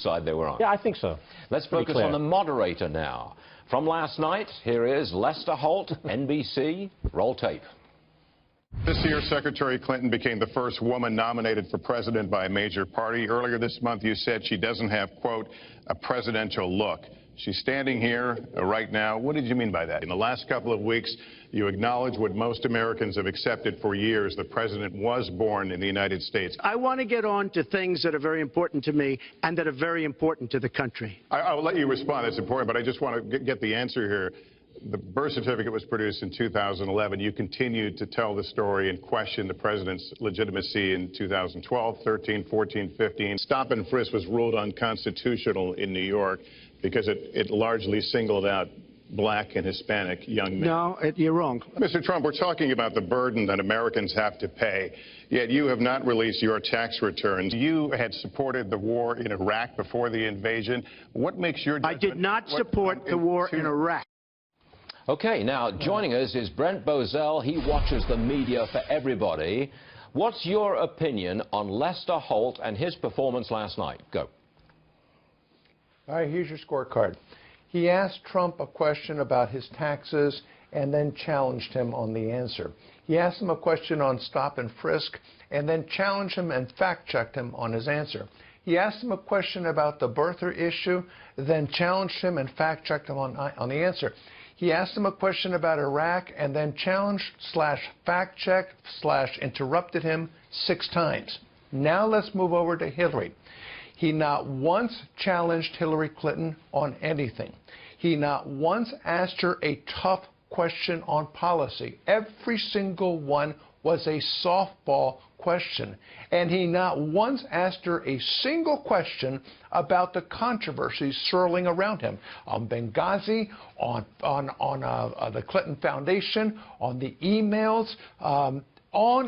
side they were on. Yeah, I think so. Let's focus on the moderator now. From last night, here is Lester Holt, NBC. Roll tape. This year, Secretary Clinton became the first woman nominated for president by a major party. Earlier this month, you said she doesn't have, quote, a presidential look. She's standing here right now. What did you mean by that? In the last couple of weeks, you acknowledged what most Americans have accepted for years. The president was born in the United States. I want to get on to things that are very important to me and that are very important to the country. I'll let you respond. That's important, but I just want to get the answer here. The birth certificate was produced in 2011. You continued to tell the story and question the president's legitimacy in 2012, 13, 14, 15. Stop and frisk was ruled unconstitutional in New York because it largely singled out black and Hispanic young men. No, you're wrong. Mr. Trump, we're talking about the burden that Americans have to pay, yet you have not released your tax returns. You had supported the war in Iraq before the invasion. What makes your judgment? I did not support the war in Iraq. Okay, now joining us is Brent Bozell. He watches the media for everybody. What's your opinion on Lester Holt and his performance last night? Go. All right, here's your scorecard. He asked Trump a question about his taxes and then challenged him on the answer. He asked him a question on stop and frisk and then challenged him and fact-checked him on his answer. He asked him a question about the birther issue, then challenged him and fact-checked him on the answer. He asked him a question about Iraq and then challenged / fact-checked / interrupted him 6 times. Now let's move over to Hillary. He not once challenged Hillary Clinton on anything. He not once asked her a tough question on policy. Every single one was a softball question. And he not once asked her a single question about the controversies swirling around him. On Benghazi, on the Clinton Foundation, on the emails, on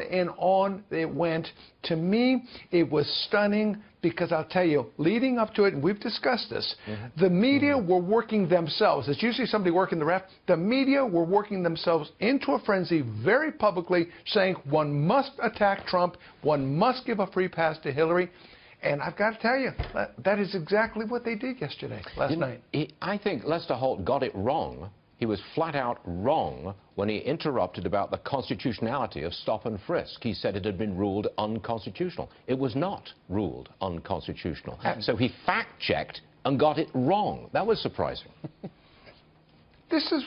and on it went. To me, it was stunning because I'll tell you, leading up to it, and we've discussed this, the media were working themselves. It's usually somebody working the ref. The media were working themselves into a frenzy very publicly, saying one must attack Trump, one must give a free pass to Hillary. And I've got to tell you, that is exactly what they did yesterday, last night. I think Lester Holt got it wrong. He was flat out wrong when he interrupted about the constitutionality of stop and frisk. He said it had been ruled unconstitutional. It was not ruled unconstitutional. So he fact-checked and got it wrong. That was surprising. This is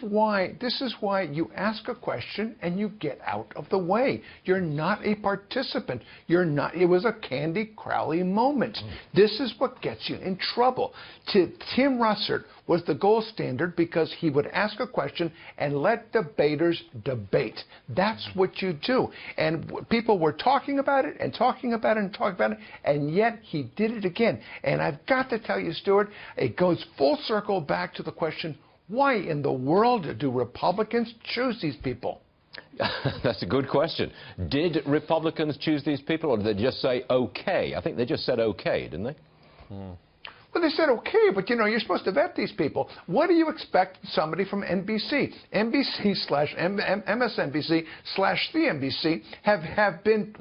why you ask a question and you get out of the way. You're not a participant. You're not. It was a Candy Crowley moment. This is what gets you in trouble. Tim Russert was the gold standard because he would ask a question and let debaters debate. That's what you do. And people were talking about it and talking about it and talking about it, and yet he did it again. And I've got to tell you, Stuart, it goes full circle back to the question, why in the world do Republicans choose these people? That's a good question. Did Republicans choose these people, or did they just say okay? I think they just said okay, didn't they? Well, they said okay, but, you know, you're supposed to vet these people. What do you expect somebody from NBC, NBC/MSNBC /CNBC have been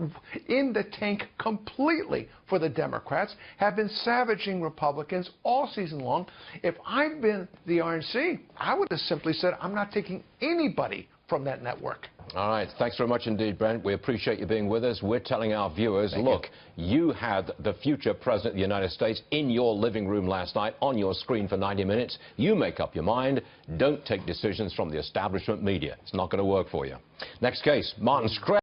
in the tank completely for the Democrats, have been savaging Republicans all season long. If I'd been the RNC, I would have simply said, I'm not taking anybody from that network. All right. Thanks very much indeed, Brent. We appreciate you being with us. We're telling our viewers, look, you had the future President of the United States in your living room last night on your screen for 90 minutes. You make up your mind. Don't take decisions from the establishment media. It's not going to work for you. Next case, Martin Screll.